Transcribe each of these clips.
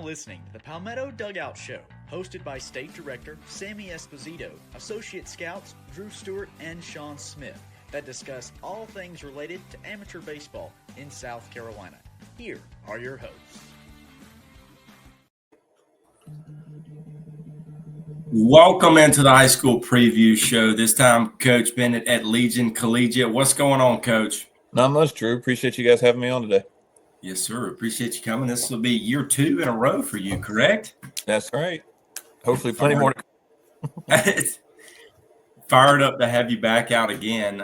listening to the Palmetto Dugout Show, hosted by State Director Sammy Esposito, Associate Scouts Drew Stewart and Sean Smith, that discuss all things related to amateur baseball in South Carolina. Here are your hosts. Welcome into the high school preview show. This time, Coach Bennett at Legion Collegiate. What's going on, Coach? Not much, Drew. Appreciate you guys having me on today. Yes, sir. Appreciate you coming. This will be year 2 in a row for you, correct? That's right. Hopefully plenty more to Fired up to have you back out again.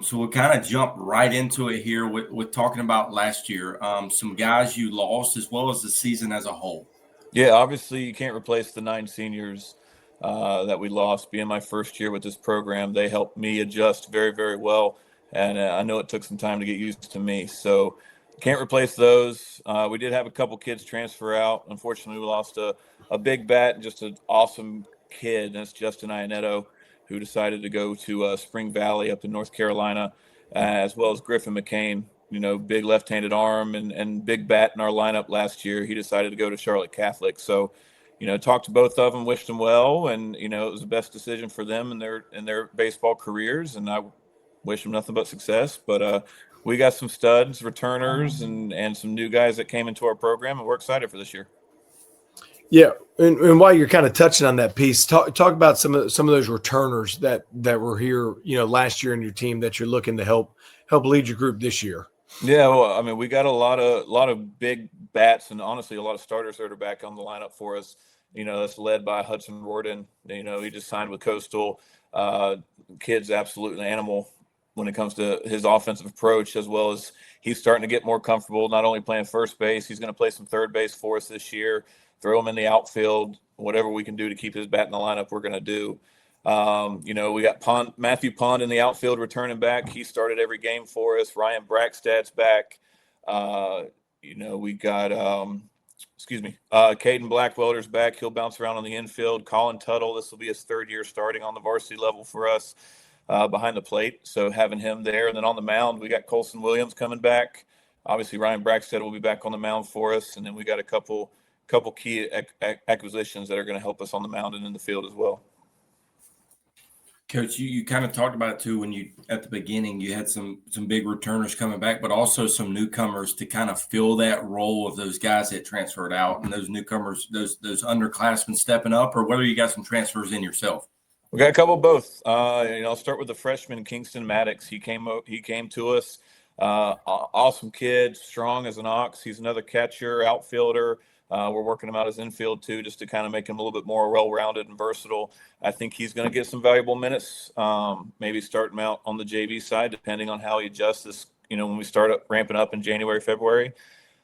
So we'll kind of jump right into it here with talking about last year. Some guys you lost as well as the season as a whole. Yeah, obviously you can't replace the 9 seniors that we lost. Being my first year with this program, they helped me adjust very, very well. And I know it took some time to get used to me. So can't replace those. We did have a couple kids transfer out. Unfortunately, we lost a big bat, just an awesome kid. That's Justin Iannetto, who decided to go to Spring Valley up in North Carolina, as well as Griffin McCain, big left-handed arm and big bat in our lineup last year. He decided to go to Charlotte Catholic. So, talked to both of them, wished them well, and, it was the best decision for them in their baseball careers. And I wish them nothing but success. But we got some studs, returners, and some new guys that came into our program, and we're excited for this year. Yeah, and while you're kind of touching on that piece, talk about some of those returners that were here, last year in your team that you're looking to help lead your group this year. Yeah, well, I mean, we got a lot of big bats, and honestly, a lot of starters that are back on the lineup for us. That's led by Hudson Rorden. He just signed with Coastal. Kid's absolutely an animal when it comes to his offensive approach, as well as he's starting to get more comfortable, not only playing first base, he's going to play some third base for us this year, throw him in the outfield, whatever we can do to keep his bat in the lineup, we're going to do. We got Matthew Pond in the outfield returning back. He started every game for us. Ryan Brackstad's back. We got, Caden Blackwelder's back. He'll bounce around on the infield. Colin Tuttle, this will be his third year starting on the varsity level for us. Behind the plate, so having him there. And then on the mound, we got Colson Williams coming back. Obviously, Ryan Brackstead will be back on the mound for us. And then we got a couple key acquisitions that are going to help us on the mound and in the field as well. Coach, you kind of talked about it too when you at the beginning you had some big returners coming back, but also some newcomers to kind of fill that role of those guys that transferred out and those newcomers, those underclassmen stepping up, or whether you got some transfers in yourself. We got a couple of both. I'll start with the freshman Kingston Maddox. He came to us. Awesome kid, strong as an ox. He's another catcher, outfielder. We're working him out as infield too, just to kind of make him a little bit more well-rounded and versatile. I think he's going to get some valuable minutes. Maybe start him out on the JV side, depending on how he adjusts this. When we start ramping up in January, February.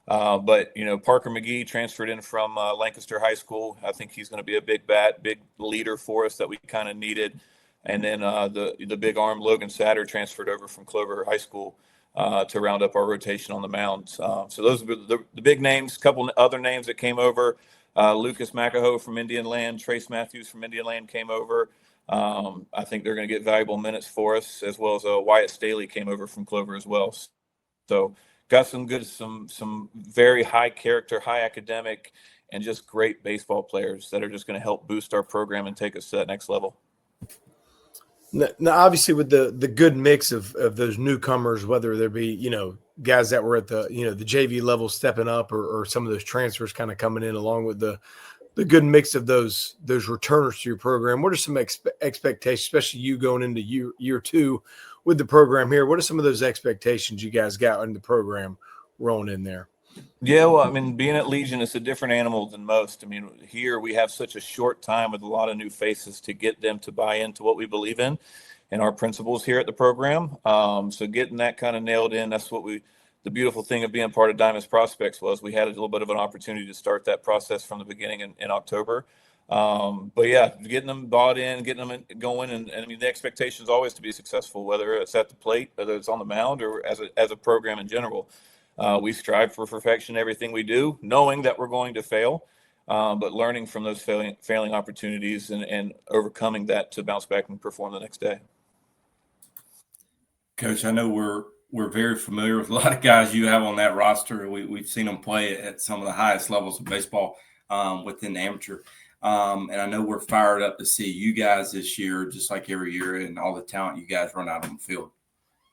But Parker McGee transferred in from Lancaster High School. I think he's going to be a big bat, big leader for us that we kind of needed. And then the big arm Logan Satter transferred over from Clover High School to round up our rotation on the mound. So those are the big names. A couple other names that came over. Lucas McAhoe from Indian Land, Trace Matthews from Indian Land came over. I think they're going to get valuable minutes for us, as well as Wyatt Staley came over from Clover as well. So got some very high character, high academic, and just great baseball players that are just going to help boost our program and take us to that next level. Now, obviously, with the good mix of those newcomers, whether there be guys that were at the the JV level stepping up, or some of those transfers kind of coming in, along with the good mix of those returners to your program, what are some expectations, especially you going into year 2 with the program here? What are some of those expectations you guys got in the program rolling in there? Yeah, well, I mean, being at Legion is a different animal than most. I mean, here we have such a short time with a lot of new faces to get them to buy into what we believe in and our principles here at the program. So getting that kind of nailed in, that's what the beautiful thing of being part of Diamond's Prospects was we had a little bit of an opportunity to start that process from the beginning in October. But yeah, getting them bought in, getting them going, and I mean the expectation is always to be successul, whether it's at the plate, whether it's on the mound, or as a program in general. We strive for perfection in everything we do, knowing that we're going to fail, but learning from those failing opportunities and overcoming that to bounce back and perform the next day. Coach, I know we're very familiar with a lot of guys you have on that roster. We've seen them play at some of the highest levels of baseball. within amateur. And I know we're fired up to see you guys this year, just like every year, and all the talent you guys run out on the field.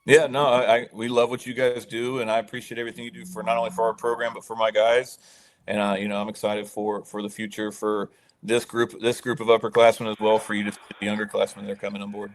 Yeah, no, we love what you guys do, and I appreciate everything you do for not only for our program but for my guys. And I'm excited for the future for this group of upperclassmen as well, for you to see the younger classmen that are coming on board.